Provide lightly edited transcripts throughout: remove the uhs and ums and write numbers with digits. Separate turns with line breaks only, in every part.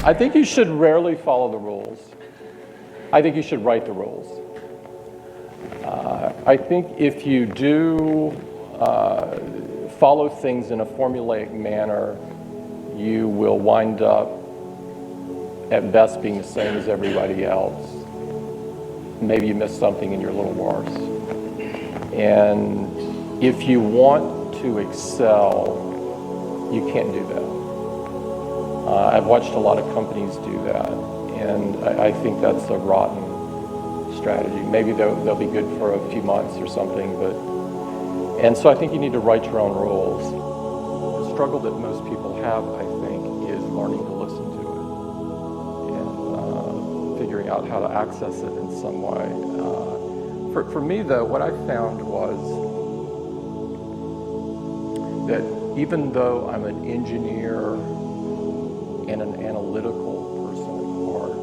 I think you should rarely follow the rules. I think you should write the rules. I think if you do follow things in a formulaic manner, you will wind up at best being the same as everybody else. Maybe you missed something and you're a little worse. And if you want to excel, you can't do that. I've watched a lot of companies do that, and I think that's a rotten strategy. Maybe they'll be good for a few months or something, and so I think you need to write your own rules. The struggle that most people have, I think, is learning to listen to it and figuring out how to access it in some way. For me, though, what I found was that even though I'm an engineer and an analytical person at heart,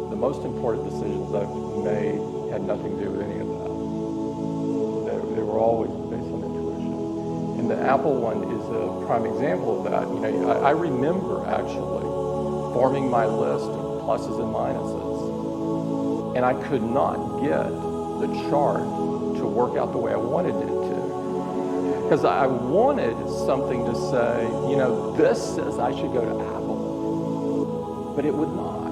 the most important decisions I've made had nothing to do with any of that. They were always based on intuition. And the Apple one is a prime example of that. You know, I remember actually forming my list of pluses and minuses, and I could not get the chart to work out the way I wanted it to. Because I wanted something to say, you know, this says I should go to Apple, but it would not.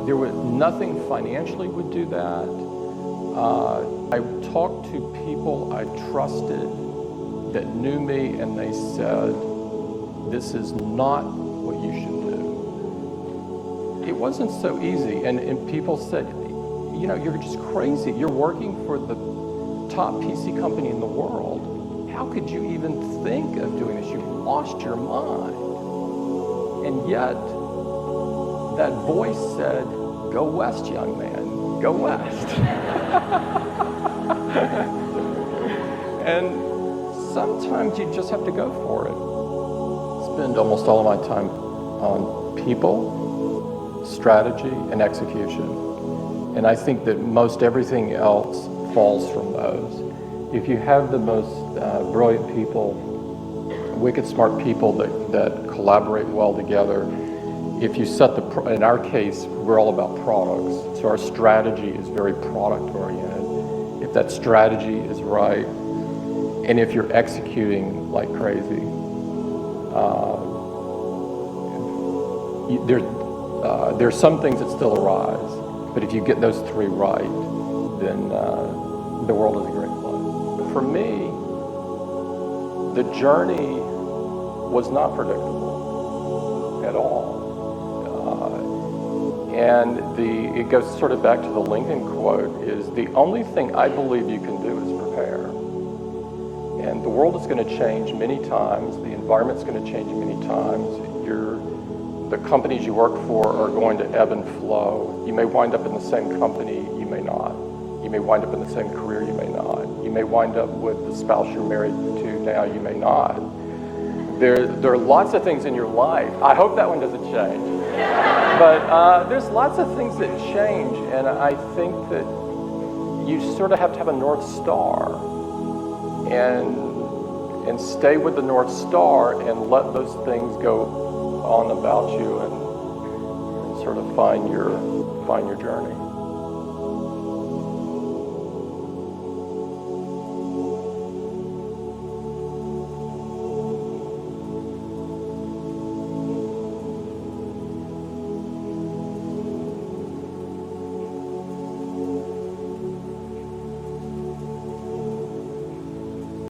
There was nothing financially would do that. I talked to people I trusted that knew me, and they said, this is not what you should do. It wasn't so easy, and people said, you know, you're just crazy. You're working for the top PC company in the world. How could you even think of doing this? You've lost your mind. And yet, that voice said, go west, young man, go west. And sometimes you just have to go for it. I spend almost all of my time on people, strategy, and execution. And I think that most everything else falls from those. If you have the most brilliant people, wicked smart people that collaborate well together, if you set in our case, we're all about products. So our strategy is very product oriented. If that strategy is right, and if you're executing like crazy, there's some things that still arise. But if you get those three right, then the world is a great place. For me, the journey was not predictable at all. And it goes sort of back to the Lincoln quote, is the only thing I believe you can do is prepare. And the world is going to change many times. The environment's going to change many times. The companies you work for are going to ebb and flow. You may wind up in the same company, you may not. You may wind up in the same career, you may not. You may wind up with the spouse you're married to now, you may not. There are lots of things in your life. I hope that one doesn't change. But there's lots of things that change, and I think that you sort of have to have a North Star and stay with the North Star and let those things go on about you and sort of find your journey.